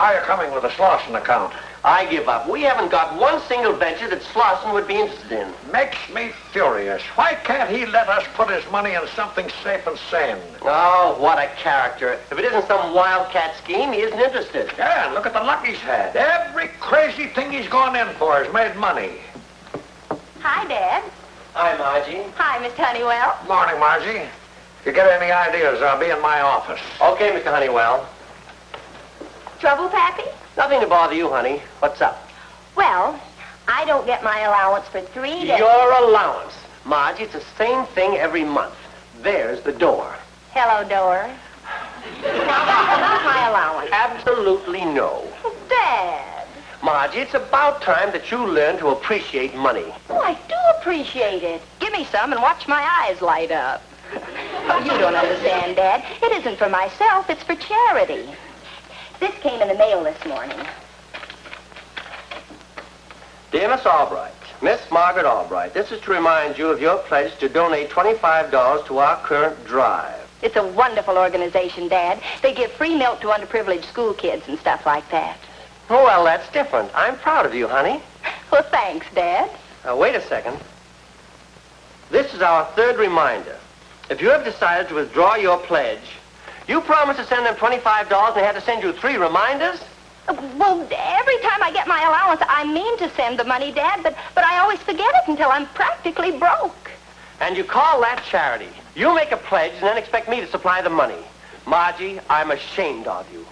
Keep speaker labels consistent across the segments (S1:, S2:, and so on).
S1: How are you coming with the Slauson account?
S2: I give up. We haven't got one single venture that Slauson would be interested in.
S1: Makes me furious. Why can't he let us put his money in something safe and sane?
S2: Oh, what a character. If it isn't some wildcat scheme, he isn't interested.
S1: Yeah, and look at the luck he's had. Every crazy thing he's gone in for has made money.
S3: Hi, Dad.
S2: Hi, Margie.
S3: Hi, Mr. Honeywell.
S1: Morning, Margie. If you get any ideas, I'll be in my office.
S2: Okay, Mr. Honeywell.
S3: Trouble, Pappy?
S2: Nothing to bother you, honey. What's up?
S3: Well, I don't get my allowance for 3 days.
S2: Your allowance. Margie, it's the same thing every month. There's the door.
S3: Hello, door. Now, my allowance.
S2: Absolutely no.
S3: Dad.
S2: Margie, it's about time that you learn to appreciate money.
S3: Oh, I do appreciate it. Give me some and watch my eyes light up. Oh, you don't understand, Dad. It isn't for myself. It's for charity. This came in the mail this morning.
S2: Dear Miss Albright, Miss Margaret Albright, this is to remind you of your pledge to donate $25 to our current drive.
S3: It's a wonderful organization, Dad. They give free milk to underprivileged school kids and stuff like that.
S2: Oh, well, that's different. I'm proud of you, honey.
S3: Well, thanks, Dad.
S2: Now, wait a second. This is our third reminder. If you have decided to withdraw your pledge, you promised to send them $25 and they had to send you 3 reminders?
S3: Well, every time I get my allowance, I mean to send the money, Dad, but I always forget it until I'm practically broke.
S2: And you call that charity. You make a pledge and then expect me to supply the money. Margie, I'm ashamed of you.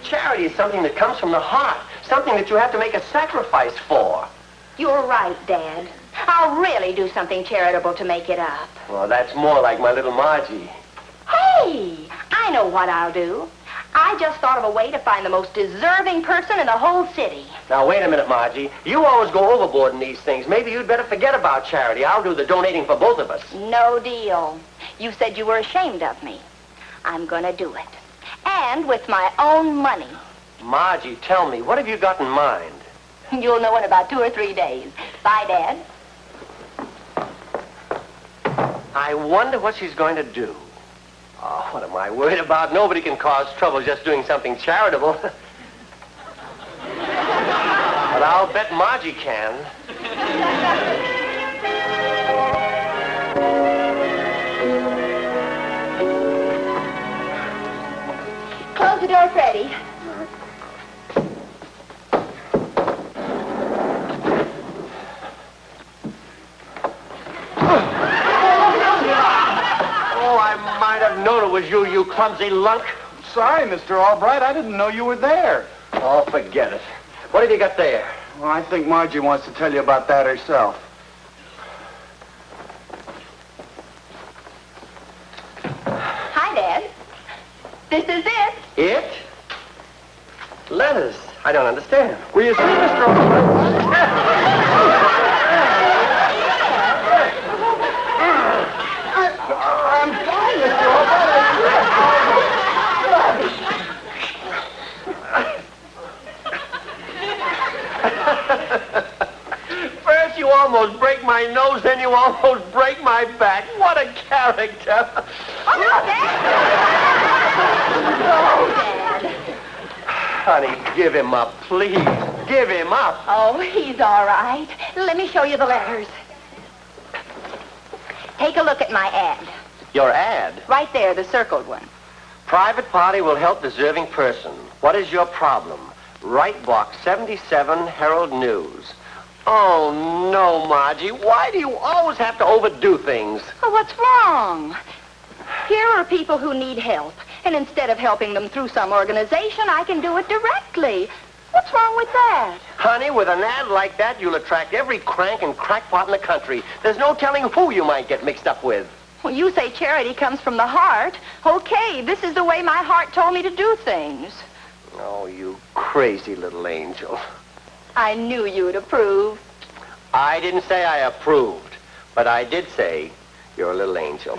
S2: Charity is something that comes from the heart, something that you have to make a sacrifice for.
S3: You're right, Dad. I'll really do something charitable to make it up.
S2: Well, that's more like my little Margie.
S3: Hey, I know what I'll do. I just thought of a way to find the most deserving person in the whole city.
S2: Now, wait a minute, Margie. You always go overboard in these things. Maybe you'd better forget about charity. I'll do the donating for both of us.
S3: No deal. You said you were ashamed of me. I'm going to do it. And with my own money.
S2: Margie, tell me, what have you got in mind?
S3: You'll know in about 2 or 3 days. Bye, Dad.
S2: I wonder what she's going to do. Oh, what am I worried about? Nobody can cause trouble just doing something charitable. But I'll bet Margie can.
S3: Close the door, Freddie.
S2: Known it was you, you clumsy lunk.
S4: Sorry, Mr. Albright. I didn't know you were there.
S2: Oh, forget it. What have you got there?
S4: Well, I think Margie wants to tell you about that herself.
S3: Hi, Dad. This is it.
S2: It? Letters. I don't understand.
S4: Will you see, Mr. Albright? I'm fine, Mr.
S2: First you almost break my nose, then you almost break my back. What a character.
S3: Oh, no, Dad. Oh, Dad.
S2: Honey, give him up, please. Give him up.
S3: Oh, he's all right. Let me show you the letters. Take a look at my ad.
S2: Your ad?
S3: Right there, the circled one.
S2: Private party will help deserving person. What is your problem? Right box 77, Herald News. Oh, no, Margie. Why do you always have to overdo things?
S3: Oh, what's wrong? Here are people who need help. And instead of helping them through some organization, I can do it directly. What's wrong with that?
S2: Honey, with an ad like that, you'll attract every crank and crackpot in the country. There's no telling who you might get mixed up with.
S3: Well, you say charity comes from the heart. Okay, this is the way my heart told me to do things.
S2: Oh, you crazy little angel.
S3: I knew you'd approve.
S2: I didn't say I approved, but I did say you're a little angel.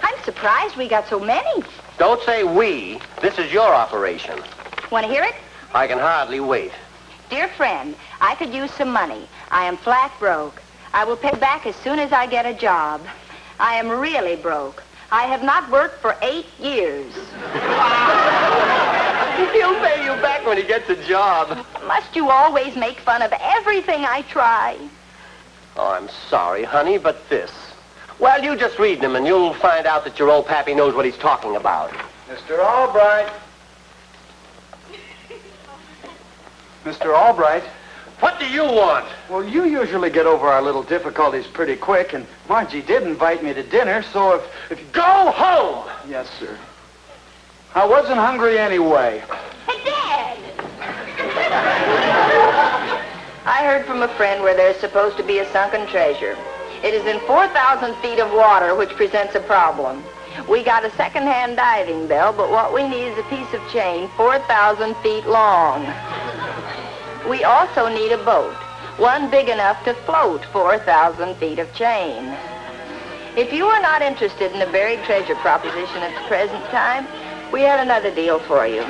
S3: I'm surprised we got so many.
S2: Don't say we. This is your operation.
S3: Want to hear it?
S2: I can hardly wait.
S3: Dear friend, I could use some money. I am flat broke. I will pay back as soon as I get a job. I am really broke. I have not worked for 8 years.
S2: He'll pay you back when he gets a job.
S3: Must you always make fun of everything I try?
S2: Oh, I'm sorry, honey, but this. Well, you just read them, and you'll find out that your old pappy knows what he's talking about.
S4: Mr. Albright. Mr. Albright.
S1: What do you want?
S4: Well, you usually get over our little difficulties pretty quick, and Margie did invite me to dinner, so if you...
S1: Go home!
S4: Yes, sir. I wasn't hungry anyway.
S3: Hey, Dad! I heard from a friend where there's supposed to be a sunken treasure. It is in 4,000 feet of water, which presents a problem. We got a second-hand diving bell, but what we need is a piece of chain 4,000 feet long. We also need a boat, one big enough to float 4,000 feet of chain. If you are not interested in the buried treasure proposition at the present time, we had another deal for you.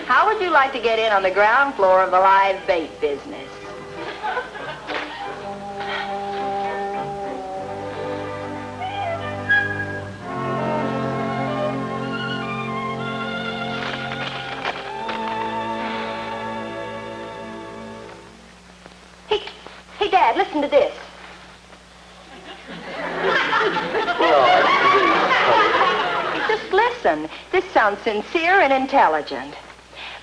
S3: How would you like to get in on the ground floor of the live bait business? Hey, Dad, listen to this. Just listen. This sounds sincere and intelligent.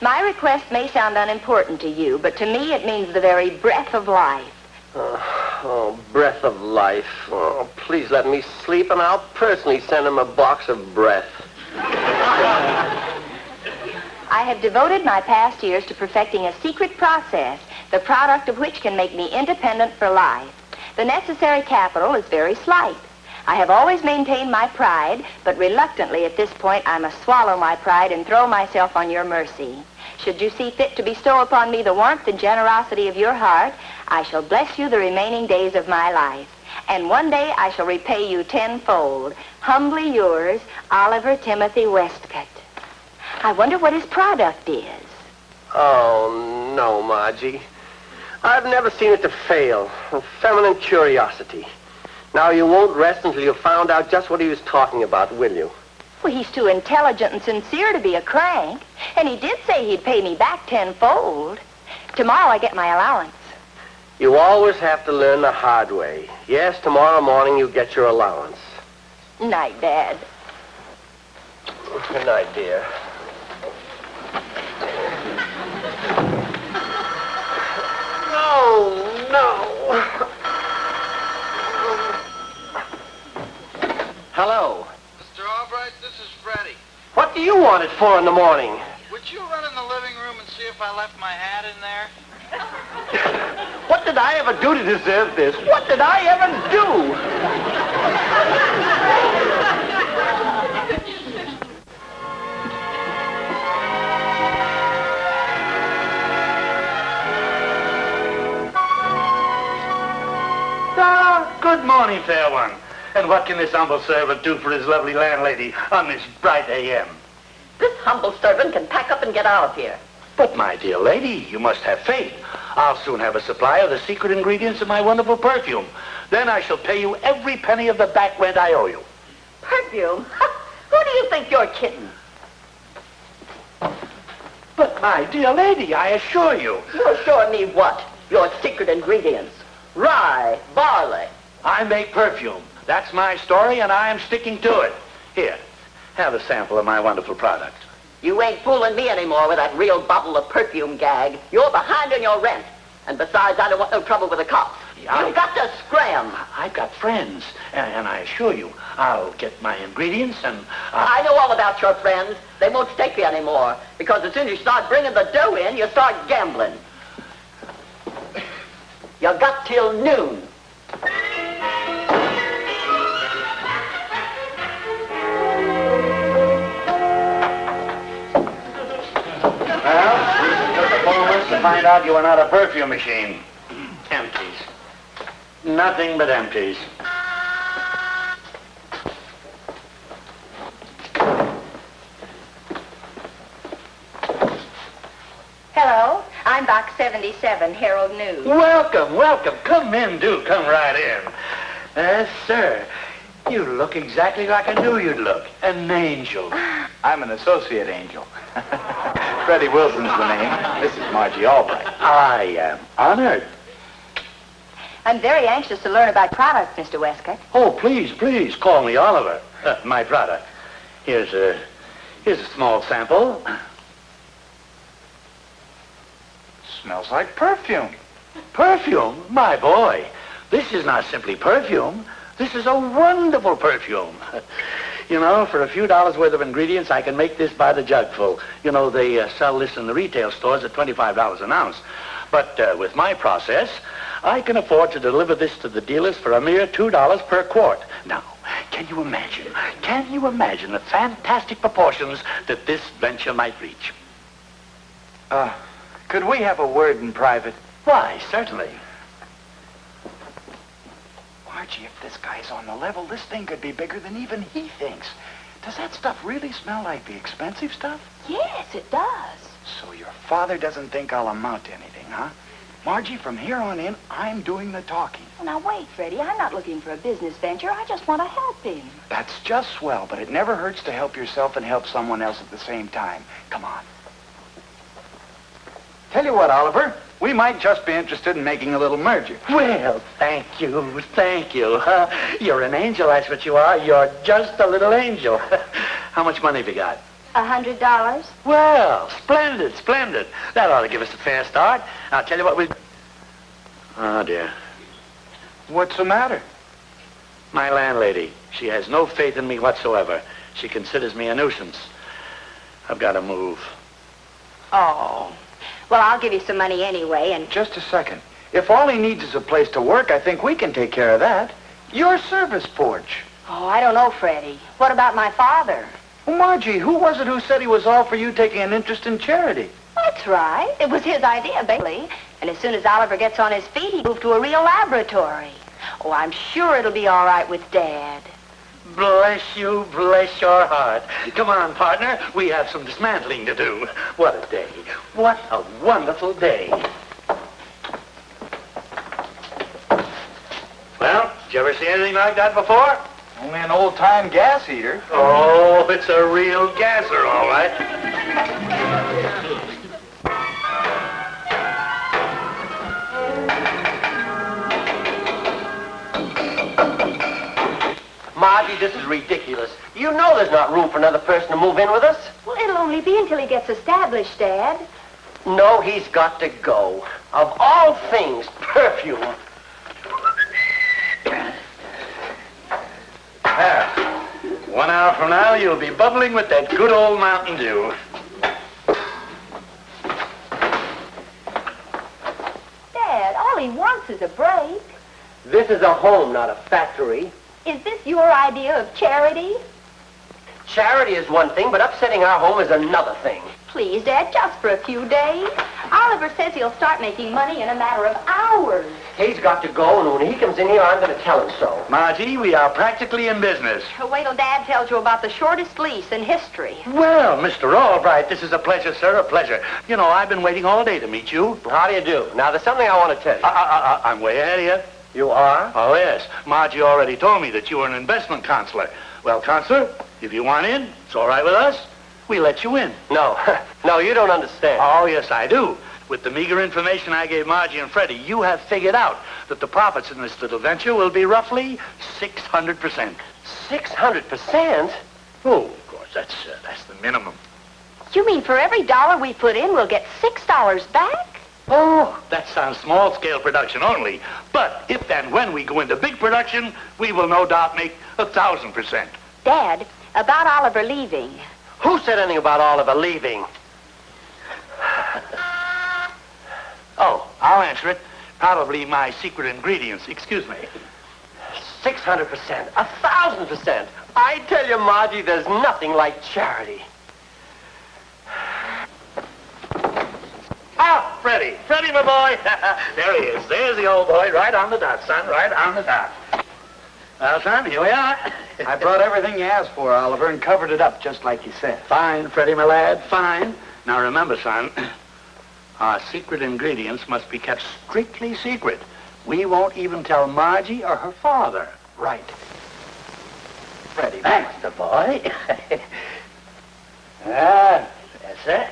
S3: My request may sound unimportant to you, but to me it means the very breath of life.
S2: Oh, breath of life. Oh, please let me sleep, and I'll personally send him a box of breath.
S3: I have devoted my past years to perfecting a secret process, the product of which can make me independent for life. The necessary capital is very slight. I have always maintained my pride, but reluctantly at this point I must swallow my pride and throw myself on your mercy. Should you see fit to bestow upon me the warmth and generosity of your heart, I shall bless you the remaining days of my life. And one day I shall repay you tenfold. Humbly yours, Oliver Timothy Westcott. I wonder what his product is.
S2: Oh, no, Margie. I've never seen it to fail. Feminine curiosity. Now, you won't rest until you've found out just what he was talking about, will you?
S3: Well, he's too intelligent and sincere to be a crank. And he did say he'd pay me back tenfold. Tomorrow I get my allowance.
S2: You always have to learn the hard way. Yes, tomorrow morning you get your allowance.
S3: Night, Dad.
S2: Good night, dear. No. Hello.
S5: Mr. Albright, this is Freddie.
S2: What do you want it for in the morning?
S5: Would you run in the living room and see if I left my hat in there?
S2: What did I ever do to deserve this? What did I ever do?
S1: Good morning, fair one. And what can this humble servant do for his lovely landlady on this bright a.m.?
S6: This humble servant can pack up and get out of here.
S1: But, my dear lady, you must have faith. I'll soon have a supply of the secret ingredients of my wonderful perfume. Then I shall pay you every penny of the back rent I owe you.
S6: Perfume? Who do you think you're kidding?
S1: But, my dear lady, I assure you.
S6: You're showing me what? Your secret ingredients. Rye, barley.
S1: I make perfume. That's my story, and I am sticking to it. Here, have a sample of my wonderful product.
S6: You ain't fooling me anymore with that real bottle of perfume gag. You're behind on your rent. And besides, I don't want no trouble with the cops.
S1: Yeah,
S6: You've got to scram.
S1: I've got friends, and I assure you, I'll get my ingredients and...
S6: I know all about your friends. They won't stake you anymore. Because as soon as you start bringing the dough in, you start gambling. You got till noon.
S1: Well, just a moment to find out you are not a perfume machine. Empties. Nothing but empties.
S3: Hello, I'm Box 77, Herald News.
S1: Welcome, welcome. Come in, do. Come right in. Sir, you look exactly like I knew you'd look. An angel.
S4: I'm an associate angel. Freddie Wilson's the name. This is Margie Albright.
S1: I am honored.
S3: I'm very anxious to learn about products, Mr. Westcott.
S1: Oh, please, please, call me Oliver. My product. Here's a small sample.
S4: Smells like perfume.
S1: Perfume? My boy, this is not simply perfume. This is a wonderful perfume. You know, for a few dollars worth of ingredients, I can make this by the jugful. You know, they sell this in the retail stores at $25 an ounce. But with my process, I can afford to deliver this to the dealers for a mere $2 per quart. Now, can you imagine the fantastic proportions that this venture might reach?
S4: Could we have a word in private?
S1: Why, certainly.
S4: Margie, if this guy's on the level, this thing could be bigger than even he thinks. Does that stuff really smell like the expensive stuff?
S3: Yes, it does.
S4: So your father doesn't think I'll amount to anything, huh? Margie, from here on in, I'm doing the talking.
S3: Well, now, wait, Freddie. I'm not looking for a business venture. I just want to help him.
S4: That's just swell, but it never hurts to help yourself and help someone else at the same time. Come on. Tell you what, Oliver, we might just be interested in making a little merger.
S1: Well, thank you, thank you. You're an angel, that's what you are. You're just a little angel. How much money have you got?
S3: $100?
S1: Well, splendid, splendid. That ought to give us a fair start. I'll tell you what Oh, dear.
S4: What's the matter?
S1: My landlady. She has no faith in me whatsoever. She considers me a nuisance. I've got to move.
S3: Oh. Well, I'll give you some money anyway, and...
S4: Just a second. If all he needs is a place to work, I think we can take care of that. Your service porch.
S3: Oh, I don't know, Freddie. What about my father?
S4: Well, Margie, who was it who said he was all for you taking an interest in charity?
S3: That's right. It was his idea, basically. And as soon as Oliver gets on his feet, he moved to a real laboratory. Oh, I'm sure it'll be all right with Dad.
S1: Bless you, bless your heart. Come on, partner. We have some dismantling to do. What a day. What a wonderful day. Well, did you ever see anything like that before?
S4: Only an old-time gas heater.
S1: Oh, it's a real gasser, all right.
S2: Margie, this is ridiculous. You know there's not room for another person to move in with us.
S3: Well, it'll only be until he gets established, Dad.
S2: No, he's got to go. Of all things, perfume.
S1: There. 1 hour from now, you'll be bubbling with that good old Mountain Dew.
S3: Dad, all he wants is a break.
S2: This is a home, not a factory.
S3: Is this your idea of charity?
S2: Charity is one thing, but upsetting our home is another thing.
S3: Please, Dad, just for a few days. Oliver says he'll start making money in a matter of hours.
S2: He's got to go, and when he comes in here, I'm going to tell him so.
S1: Margie, we are practically in business.
S3: Wait till Dad tells you about the shortest lease in history.
S1: Well, Mr. Albright, this is a pleasure, sir, a pleasure. You know, I've been waiting all day to meet you.
S2: How do you do? Now, there's something I want to tell you.
S1: I'm way ahead of you.
S2: You are?
S1: Oh, yes. Margie already told me that you were an investment counselor. Well, counselor, if you want in, it's all right with us. We let you in.
S2: No. No, you don't understand.
S1: Oh, yes, I do. With the meager information I gave Margie and Freddie, you have figured out that the profits in this little venture will be roughly 600%.
S2: 600%?
S1: Oh, of course, that's the minimum.
S3: You mean for every dollar we put in, we'll get $6 back?
S1: Oh, that sounds small-scale production only. But if and when we go into big production, we will no doubt make 1,000%.
S3: Dad, about Oliver leaving.
S2: Who said anything about Oliver leaving?
S1: Oh, I'll answer it. Probably my secret ingredients. Excuse me.
S2: 600%. 1,000%. I tell you, Margie, there's nothing like charity.
S1: Ah, Freddie. Freddie, my boy. There he is. There's the old boy. Right on the dot, son. Right on the dot. Well, son, here we are.
S4: I brought everything you asked for, Oliver, and covered it up just like you said.
S1: Fine, Freddie, my lad. Fine. Now, remember, son, our secret ingredients must be kept strictly secret. We won't even tell Margie or her father.
S4: Right. Freddie.
S1: Thanks, the boy. That's it.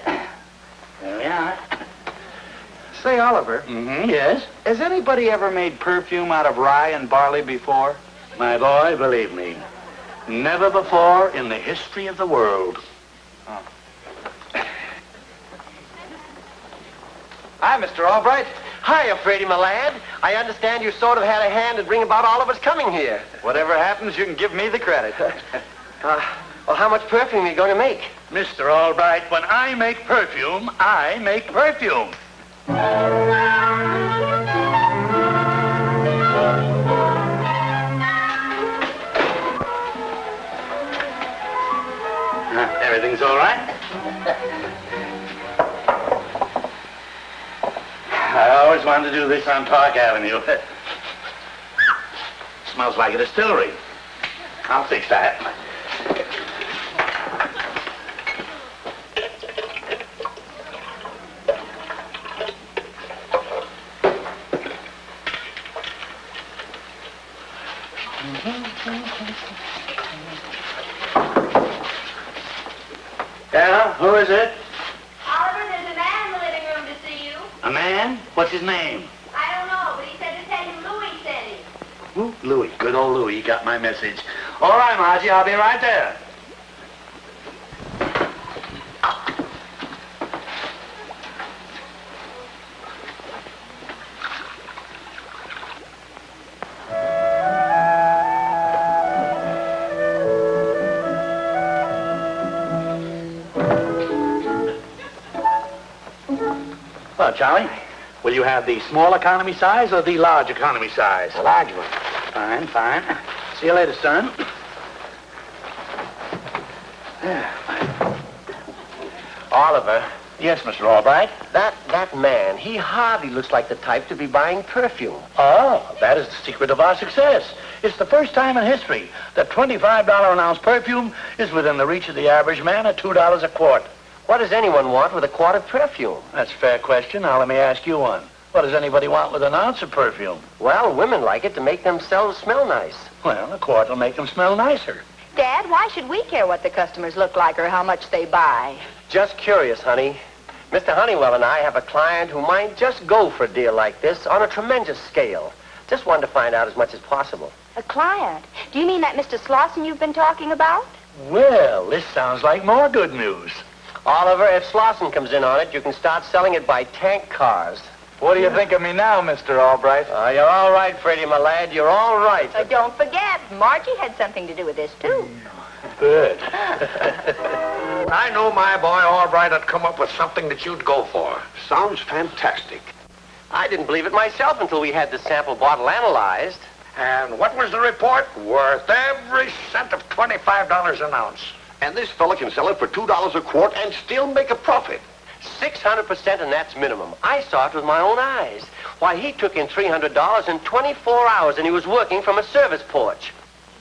S1: There we are.
S4: Say, Oliver,
S1: Yes?
S4: has anybody ever made perfume out of rye and barley before?
S1: My boy, believe me, never before in the history of the world.
S4: Hi, Mr. Albright.
S2: Hiya, Freddie, my lad. I understand you sort of had a hand in bringing about all of us coming here.
S4: Whatever happens, you can give me the credit.
S2: Well, how much perfume are you going to make?
S1: Mr. Albright, when I make perfume, I make perfume. Everything's all right? I always wanted to do this on Park Avenue. Smells like a distillery. I'll fix that. Yeah, who is it?
S3: Oliver, there's a man in the living room to see you.
S1: A man? What's his name?
S3: I don't know, but he said to tell you Louis sent him.
S1: Who? Louis. Good old Louis. He got my message. All right, Margie, I'll be right there. Well, Charlie, will you have the small economy size or the large economy size?
S2: The large one.
S1: Fine, fine. See you later, son.
S2: Oliver,
S1: Yes, Mr. Albright.
S2: that man, he hardly looks like the type to be buying perfume.
S1: Oh, that is the secret of our success. It's the first time in history that $25 an ounce perfume is within the reach of the average man at $2 a quart.
S2: What does anyone want with a quart of perfume?
S1: That's a fair question. Now, let me ask you one. What does anybody want with an ounce of perfume?
S2: Well, women like it to make themselves smell nice.
S1: Well, a quart will make them smell nicer.
S3: Dad, why should we care what the customers look like or how much they buy?
S2: Just curious, honey. Mr. Honeywell and I have a client who might just go for a deal like this on a tremendous scale. Just wanted to find out as much as possible.
S3: A client? Do you mean that Mr. Slauson you've been talking about?
S1: Well, this sounds like more good news.
S2: Oliver, if Slauson comes in on it, you can start selling it by tank cars.
S4: What do you think of me now, Mr. Albright?
S2: You're all right, Freddie, my lad. You're all right.
S3: Don't forget, Margie had something to do with this, too.
S1: Good.
S7: I knew my boy Albright had come up with something that you'd go for. Sounds fantastic.
S2: I didn't believe it myself until we had the sample bottle analyzed.
S7: And what was the report? Worth every cent of $25 an ounce. And this fella can sell it for $2 a quart and still make a profit.
S2: 600%, and that's minimum. I saw it with my own eyes. Why, he took in $300 in 24 hours, and he was working from a service porch.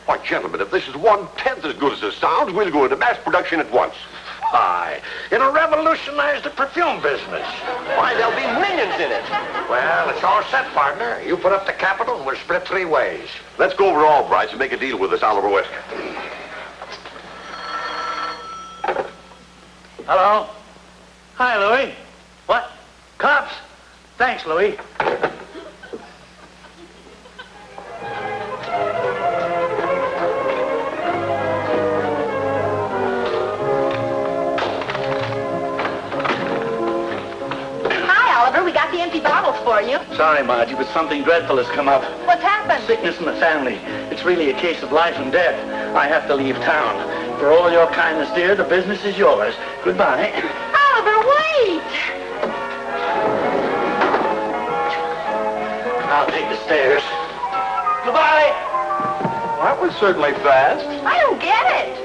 S7: Why, gentlemen, if this is 1/10 as good as it sounds, we'll go into mass production at once. Why, it'll revolutionize the perfume business.
S2: Why, there'll be millions in it.
S7: Well, it's all set, partner. You put up the capital, and we'll split 3 ways. Let's go over to Albright's and make a deal with this Oliver West.
S1: Hello? Hi, Louis. What? Cops? Thanks, Louis.
S3: Hi, Oliver. We got the empty bottles for you.
S1: Sorry, Margie, but something dreadful has come up.
S3: What's happened?
S1: Sickness in the family. It's really a case of life and death. I have to leave town. For all your kindness, dear, the business is yours. Goodbye.
S3: Oliver, wait!
S1: I'll take the stairs. Goodbye.
S4: That was certainly fast.
S3: I don't get it.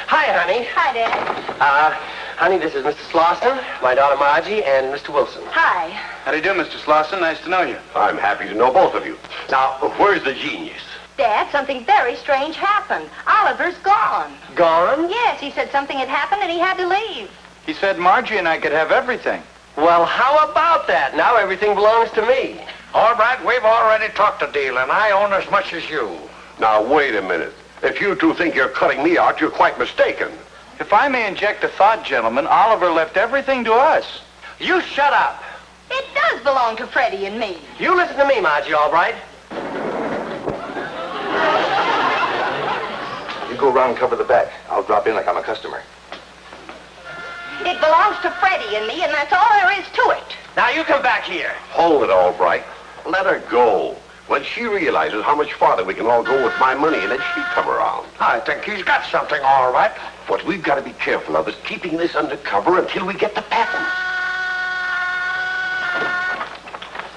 S2: Hi, honey.
S3: Hi, Dad.
S2: Honey, this is Mr. Slauson, my daughter Margie, and Mr. Wilson.
S3: Hi.
S4: How do you do, Mr. Slauson? Nice to know you.
S7: I'm happy to know both of you. Now, where's the genius?
S3: Dad, something very strange happened. Oliver's gone.
S2: Gone?
S3: Yes, he said something had happened and he had to leave.
S4: He said Margie and I could have everything.
S2: Well, how about that? Now everything belongs to me.
S7: All right, we've already talked a deal, and I own as much as you. Now, wait a minute. If you two think you're cutting me out, you're quite mistaken.
S4: If I may inject a thought, gentlemen, Oliver left everything to us.
S2: You shut up.
S3: It does belong to Freddie and me.
S2: You listen to me, Margie, Albright.
S8: You go around and cover the back. I'll drop in like I'm a customer.
S3: It belongs to Freddie and me, and that's all there is to it.
S2: Now you come back here.
S7: Hold it, Albright. Let her go. When she realizes how much farther we can all go with my money, and then she'll come around.
S1: I think he's got something, all right.
S7: What we've got to be careful of is keeping this undercover until we get the patent.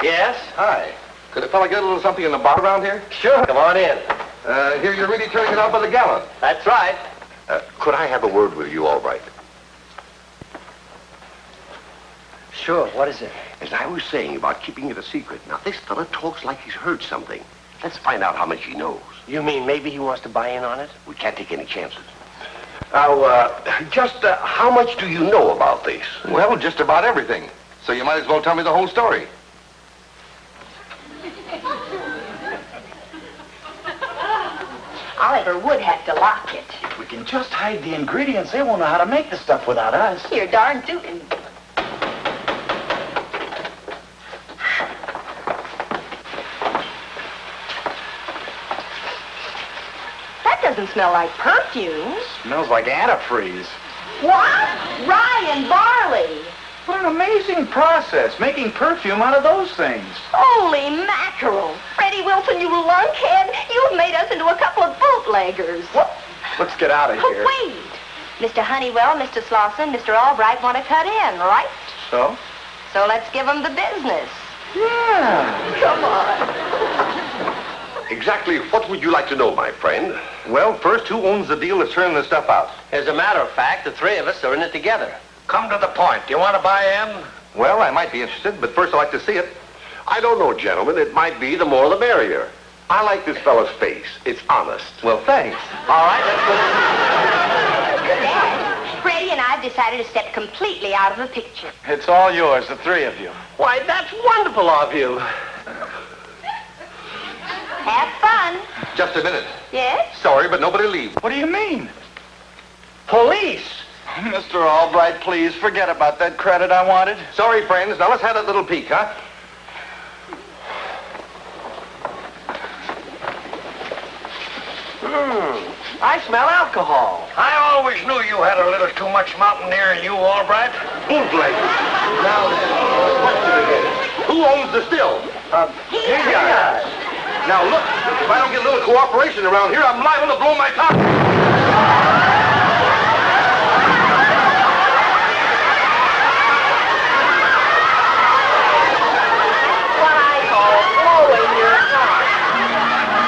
S2: Yes?
S8: Hi. Could a fella get a little something in the bar around here?
S2: Sure. Come on in.
S8: Here you're really turning it out by the gallon.
S2: That's right.
S7: Could I have a word with you, Albright?
S2: Sure. What is it?
S7: As I was saying about keeping it a secret, now this fella talks like he's heard something. Let's find out how much he knows.
S2: You mean maybe he wants to buy in on it?
S7: We can't take any chances. Now, just how much do you know about this?
S8: Well, just about everything. So you might as well tell me the whole story.
S3: Oliver would have to lock it.
S4: If we can just hide the ingredients, they won't know how to make the stuff without us.
S3: You're darn tootin'. That doesn't smell like perfume.
S4: Smells like antifreeze.
S3: What? Rye and barley.
S4: What an amazing process, making perfume out of those things.
S3: Holy mackerel. Freddie Wilson, you lunkhead. You've made us into a couple of bootleggers.
S4: What? Let's get out of
S3: Oh,
S4: here.
S3: wait. Mr. Honeywell, Mr. Slauson, Mr. Albright want to cut in, right?
S4: So?
S3: So let's give them the business.
S4: Yeah.
S3: Come on.
S7: Exactly what would you like to know, my friend?
S8: Well, first, who owns the deal that's turning this stuff out?
S2: As a matter of fact, the three of us are in it together.
S1: Come to the point. Do you want to buy in?
S8: Well, I might be interested, but first I'd like to see it.
S7: I don't know, gentlemen. It might be the more the merrier. I like this fellow's face. It's honest.
S8: Well, thanks.
S2: All right, let's go.
S3: Dad, Freddie and I have decided to step completely out of the picture.
S4: It's all yours, the three of you.
S2: Why, that's wonderful of you.
S3: Have fun.
S8: Just a minute.
S3: Yes?
S8: Sorry, but nobody leave.
S4: What do you mean?
S2: Police.
S4: Mr. Albright, please, forget about that credit I wanted.
S8: Sorry, friends. Now let's have that little peek, huh?
S2: I smell alcohol.
S1: I always knew you had a little too much mountaineer in you, Albright.
S8: Bootleg. Now then, question again. Who owns the still?
S3: He
S8: does. Now look, if I don't get a little cooperation around here, I'm liable to blow my top.
S3: What I call blowing your top.